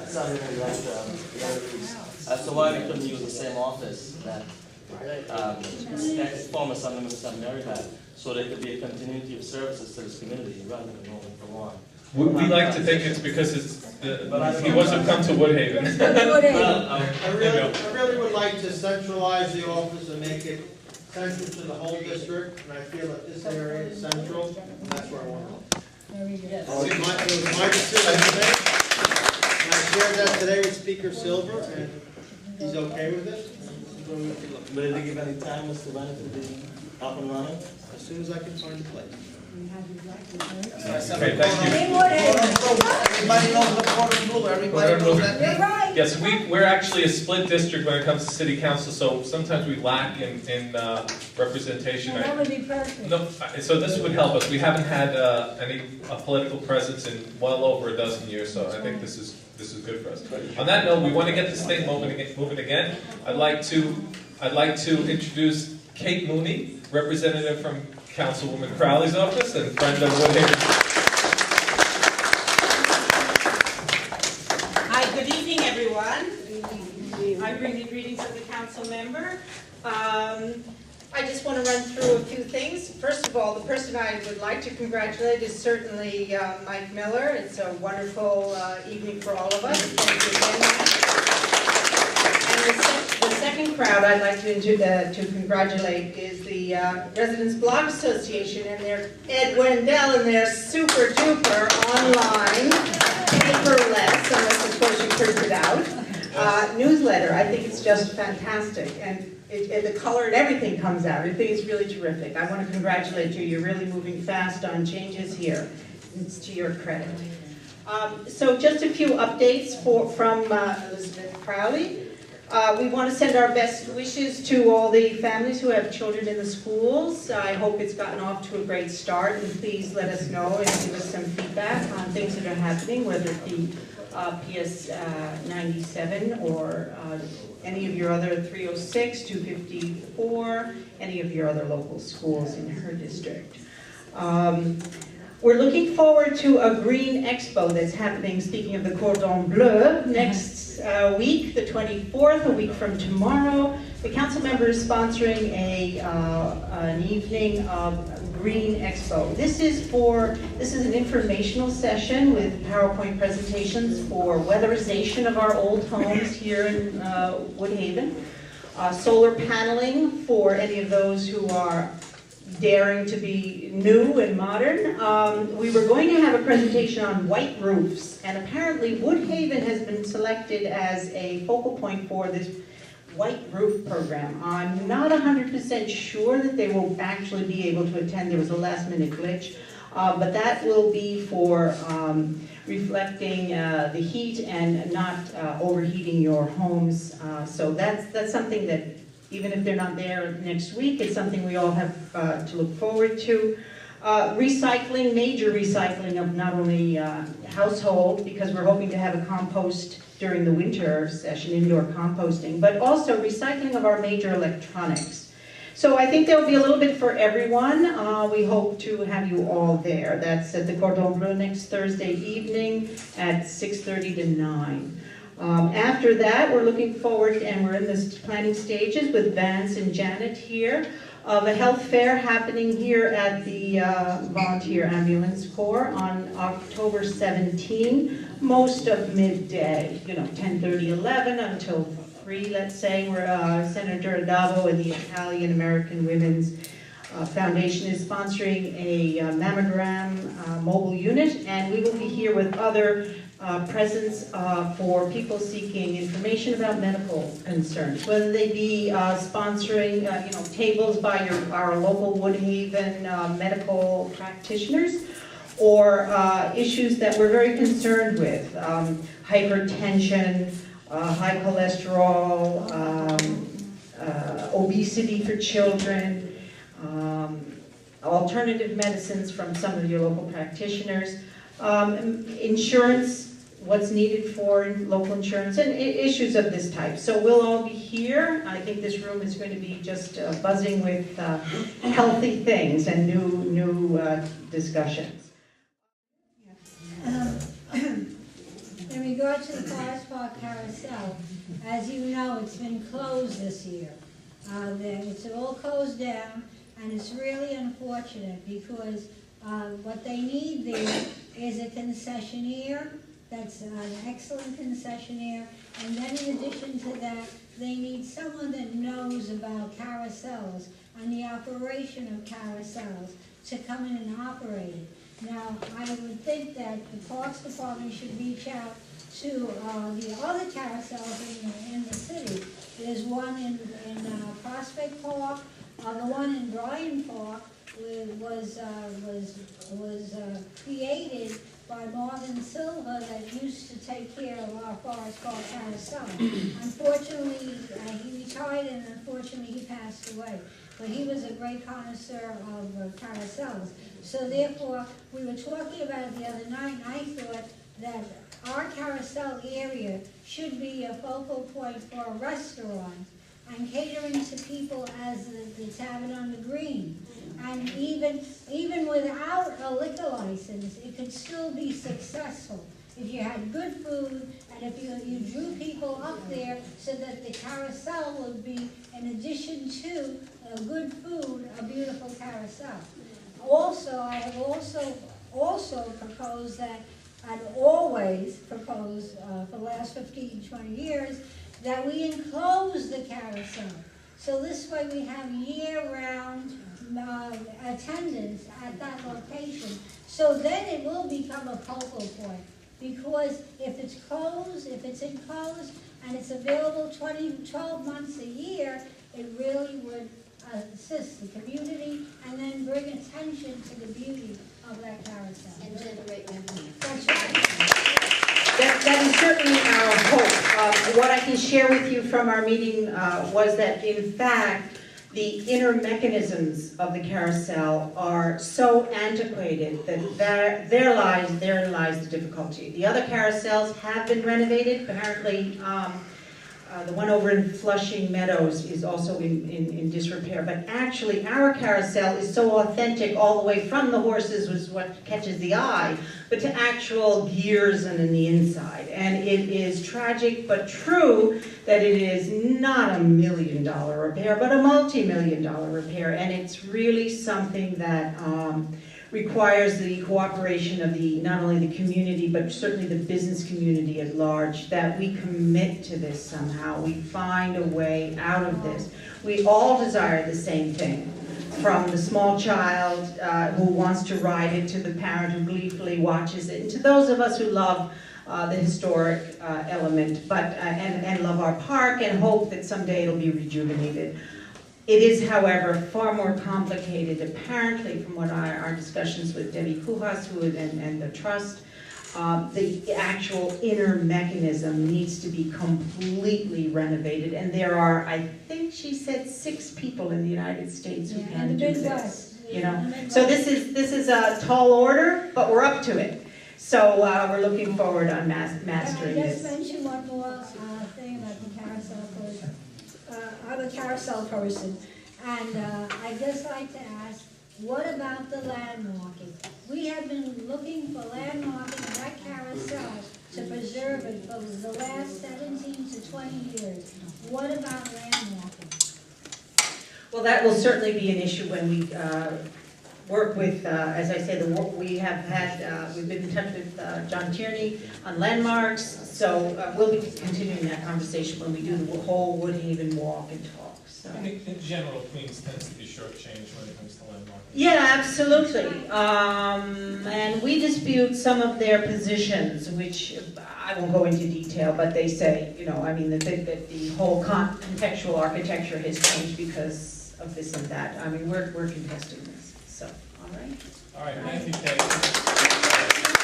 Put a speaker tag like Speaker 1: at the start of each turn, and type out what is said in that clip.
Speaker 1: something we like to use. So why we couldn't use the same office that ex-former Assemblyman St. Mary had, so there could be a continuity of services to this community rather than going for one.
Speaker 2: We like to think it's because he wasn't come to Woodhaven.
Speaker 1: Well,
Speaker 3: I really would like to centralize the office and make it central to the whole district, and I feel that this area is central, and that's where I want to go. It was my decision today, and I shared that today with Speaker Silver, and he's okay with it.
Speaker 1: Will they give any time as to when it will be up and running?
Speaker 3: As soon as I can find a place.
Speaker 2: Okay, thank you.
Speaker 3: Everybody knows the Cordon Bleu, everybody knows that name.
Speaker 4: Right.
Speaker 2: Yes, we're actually a split district when it comes to city council, so sometimes we lack in representation.
Speaker 4: That would be perfect.
Speaker 2: No, so this would help us. We haven't had a political presence in well over a dozen years, so I think this is good for us. On that note, we want to get this thing moving again. I'd like to introduce Kate Mooney, representative from Councilwoman Crowley's office and friend of Woodhaven.
Speaker 5: Hi, good evening, everyone. I bring the greetings of the council member. I just want to run through a few things. First of all, the person I would like to congratulate is certainly Mike Miller. It's a wonderful evening for all of us. Thank you again, Mike. And the second crowd I'd like to congratulate is the Residents Block Association and their Ed Wendell and their super duper online, paperless, unless of course you print it out, newsletter. I think it's just fantastic. And the color and everything comes out. I think it's really terrific. I want to congratulate you. You're really moving fast on changes here. It's to your credit. So just a few updates from Elizabeth Crowley. We want to send our best wishes to all the families who have children in the schools. I hope it's gotten off to a great start, and please let us know and give us some feedback on things that are happening, whether it be PS 97 or any of your other 306, 254, any of your other local schools in her district. We're looking forward to a Green Expo that's happening, speaking of the Cordon Bleu, next week, the 24th, a week from tomorrow. The council member is sponsoring an evening of Green Expo. This is an informational session with PowerPoint presentations for weatherization of our old homes here in Woodhaven, solar paneling for any of those who are daring to be new and modern. We were going to have a presentation on white roofs, and apparently Woodhaven has been selected as a focal point for this white roof program. I'm not 100% sure that they will actually be able to attend. There was a last minute glitch, but that will be for reflecting the heat and not overheating your homes. So that's something that, even if they're not there next week, it's something we all have to look forward to. Recycling, major recycling of not only household, because we're hoping to have a compost during the winter session, indoor composting, but also recycling of our major electronics. So I think there'll be a little bit for everyone. We hope to have you all there. That's at the Cordon Bleu next Thursday evening at 6:30 to 9. After that, we're looking forward, and we're in the planning stages with Vance and Janet here, of a health fair happening here at the Volunteer Ambulance Corps on October 17, most of midday, 10:30, 11 until 3, let's say, where Senator Adavo and the Italian American Women's Foundation is sponsoring a mammogram mobile unit, and we will be here with other presence for people seeking information about medical concerns, whether they be sponsoring tables by our local Woodhaven medical practitioners, or issues that we're very concerned with, hypertension, high cholesterol, obesity for children, alternative medicines from some of your local practitioners, insurance, what's needed for local insurance, and issues of this type. So we'll all be here. I think this room is going to be just buzzing with healthy things and new discussions.
Speaker 4: There regard to the Forest Park Carousel, as you know, it's been closed this year. It's all closed down, and it's really unfortunate because what they need there is a concessionaire that's an excellent concessionaire, and then in addition to that, they need someone that knows about carousels and the operation of carousels to come in and operate it. Now, I would think that the Parks Department should reach out to the other carousels in the city. There's one in Prospect Park, the one in Bryan Park was created by Marvin Silva that used to take care of our Forest Park Carousel. Unfortunately, he retired and unfortunately he passed away. But he was a great connoisseur of carousels. So therefore, we were talking about it the other night, and I thought that our carousel area should be a focal point for a restaurant and catering to people as the Tavern on the Green. And even without a liquor license, it could still be successful if you had good food and if you drew people up there so that the carousel would be, in addition to good food, a beautiful carousel. Also, I have also proposed that, and always proposed for the last 15, 20 years, that we enclose the carousel. So this way we have year-round attendance at that location. So then it will become a focal point. Because if it's closed, if it's enclosed, and it's available 12 months a year, it really would assist the community and then bring attention to the beauty of that carousel.
Speaker 6: And generate revenue.
Speaker 4: That's right.
Speaker 7: That is certainly our hope. What I can share with you from our meeting was that, in fact, the inner mechanisms of the carousel are so antiquated that there lies the difficulty. The other carousels have been renovated. Apparently, the one over in Flushing Meadows is also in disrepair. But actually, our carousel is so authentic all the way from the horses, which is what catches the eye, but to actual gears and in the inside. And it is tragic but true that it is not $1 million repair, but a multi-million-dollar repair. And it's really something that requires the cooperation of not only the community, but certainly the business community at large, that we commit to this somehow. We find a way out of this. We all desire the same thing, from the small child who wants to ride it, to the parent who gleefully watches it, and to those of us who love the historic element, and love our park and hope that someday it'll be rejuvenated. It is, however, far more complicated, apparently, from what our discussions with Debbie Kuhas and the trust. The actual inner mechanism needs to be completely renovated, and there are, I think she said, 6 people in the United States who can do this. You know, so this is a tall order, but we're up to it. So we're looking forward on mastering this.
Speaker 4: Can I just mention one more thing about the carousel person? I'm a carousel person, and I'd just like to ask, what about the landmarking? We have been looking for landmarking of that carousel to preserve it for the last 17 to 20 years. What about landmarking?
Speaker 7: Well, that will certainly be an issue when we work with, as I say, we've been in touch with John Tierney on landmarks, so we'll be continuing that conversation when we do the whole Woodhaven walk and talk. So.
Speaker 2: In general, Queens tends to be shortchanged when it comes to landmarking.
Speaker 7: Yeah, absolutely. And we dispute some of their positions, which I won't go into detail, but they say, you know, I mean, that the whole contextual architecture has changed because of this and that. I mean, we're contesting this. So, all right.
Speaker 2: All right, thank you, Kate.